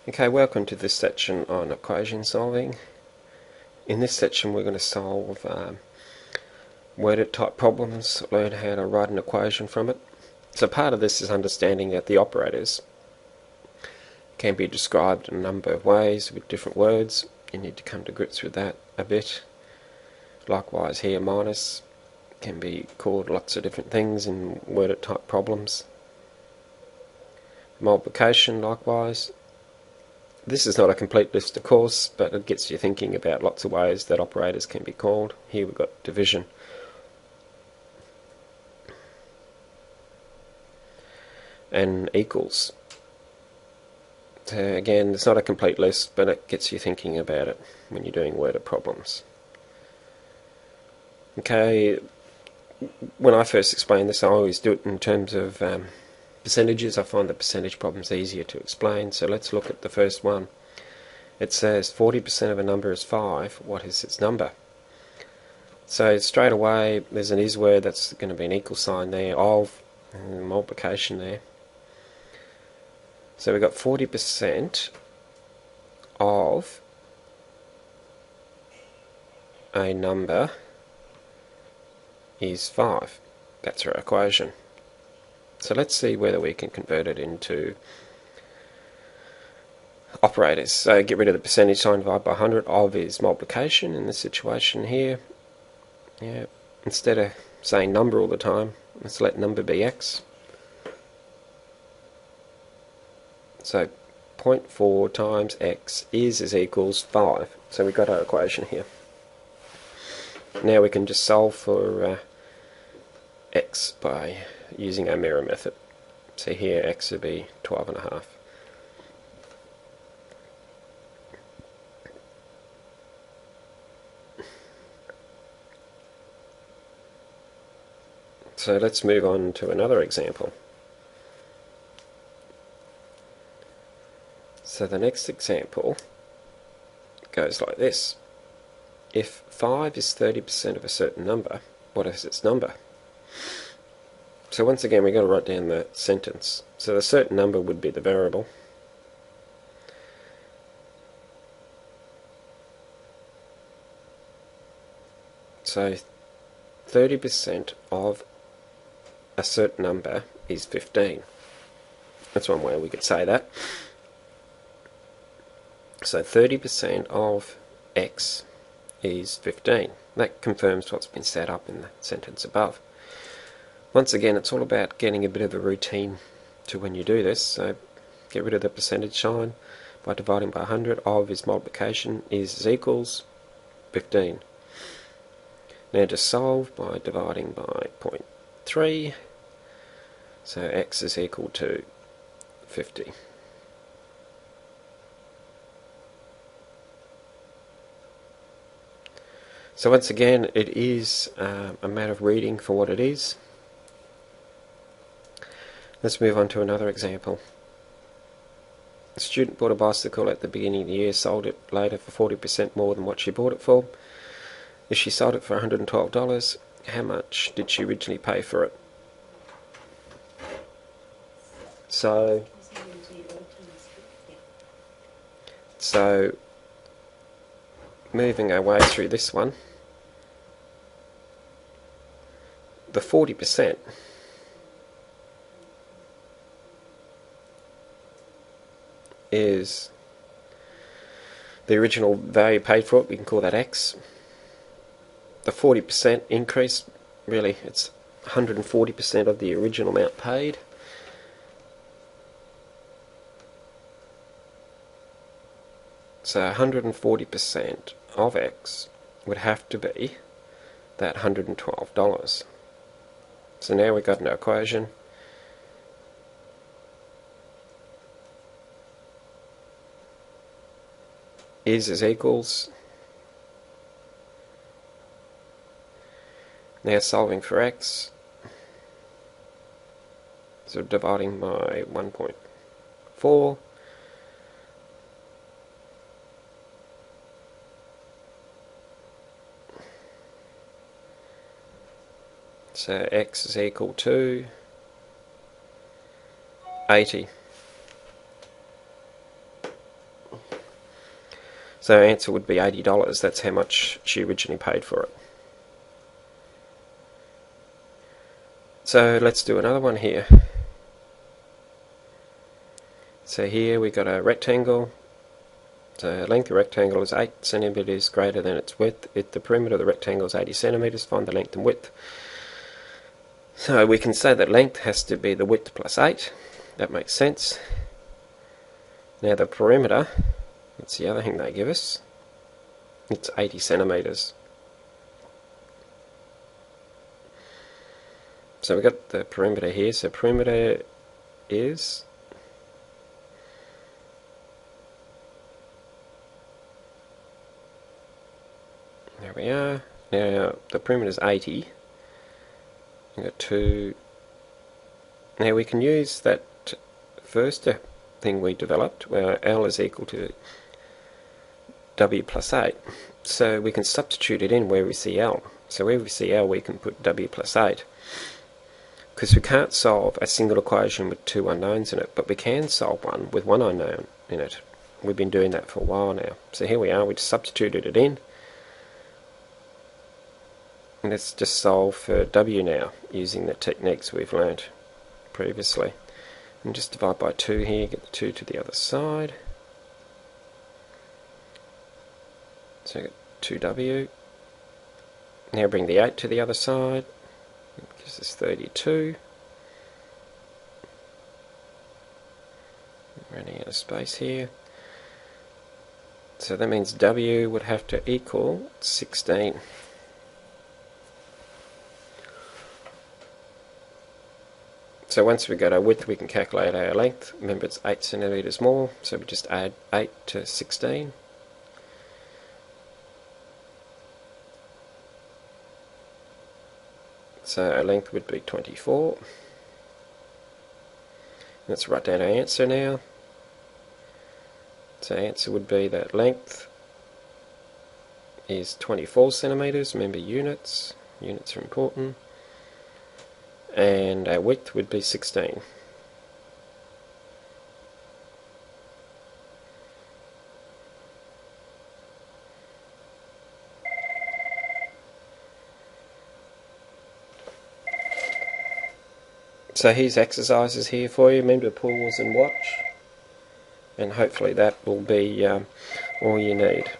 Okay, welcome to this section on equation solving. In this section we're going to solve worded type problems, learn how to write an equation from it. So part of this is understanding that the operators can be described in a number of ways with different words. You need to come to grips with that a bit. Likewise here, minus can be called lots of different things in worded type problems. Multiplication likewise. This is not a complete list, of course, but it gets you thinking about lots of ways that operators can be called. Here we've got division. And equals. So again, it's not a complete list, but it gets you thinking about it when you're doing worded problems. Okay, when I first explain this, I always do it in terms of percentages. I find the percentage problems easier to explain, so let's look at the first one. It says 40% of a number is 5. What is its number? So straight away there's an is word, that's going to be an equal sign there, of, and multiplication there. So we've got 40% of a number is 5. That's our equation. So let's see whether we can convert it into operators. So get rid of the percentage sign, divide by 100. Of is multiplication in this situation here. Yeah. Instead of saying number all the time, let's let number be x. So 0.4 times x is equals 5. So we've got our equation here. Now we can just solve for x by using our mirror method. So here x would be 12.5. So let's move on to another example. So the next example goes like this. If 5 is 30% of a certain number, what is its number? So once again we've got to write down the sentence. So the certain number would be the variable. So 30% of a certain number is 15. That's one way we could say that. So 30% of x is 15. That confirms what's been set up in the sentence above. Once again, it's all about getting a bit of a routine to when you do this. So get rid of the percentage sign by dividing by 100. Of is multiplication, is equals 15. Now to solve by dividing by 0.3. So x is equal to 50. So once again, it is a matter of reading for what it is. Let's move on to another example. A student bought a bicycle at the beginning of the year, sold it later for 40% more than what she bought it for. If she sold it for $112, how much did she originally pay for it? So moving our way through this one, the 40% is the original value paid for it. We can call that x. The 40% increase, really it's 140% of the original amount paid. So 140% of x would have to be that $112. So now we've got an equation. Is equals. Now solving for x. So dividing by 1.4. So x is equal to 80. So our answer would be $80. That's how much she originally paid for it. So let's do another one here. So here we got a rectangle. The length of the rectangle is 8 centimeters greater than its width. If the perimeter of the rectangle is 80 centimeters, find the length and width. So we can say that length has to be the width plus 8. That makes sense. Now the perimeter, that's the other thing they give us. It's 80 centimeters. So we've got the perimeter here. So perimeter is there we are. Now the perimeter is 80. We've got 2. Now we can use that first thing we developed, where L is equal to W plus 8. So we can substitute it in where we see L. So where we see L, we can put W plus 8. Because we can't solve a single equation with 2 unknowns in it, but we can solve one with 1 unknown in it. We've been doing that for a while now. So here we are, we just substituted it in. And let's just solve for W now, using the techniques we've learnt previously. And just divide by 2 here, get the 2 to the other side. So get 2W. Now bring the 8 to the other side. It gives us 32. Running out of space here. So that means W would have to equal 16. So once we got our width, we can calculate our length. Remember, it's 8 centimeters more, so we just add 8 to 16. So our length would be 24. Let's write down our answer now. So our answer would be that length is 24 centimeters. Remember units. Units are important. And our width would be 16. So here's exercises here for you. Remember to pause and watch, and hopefully that will be all you need.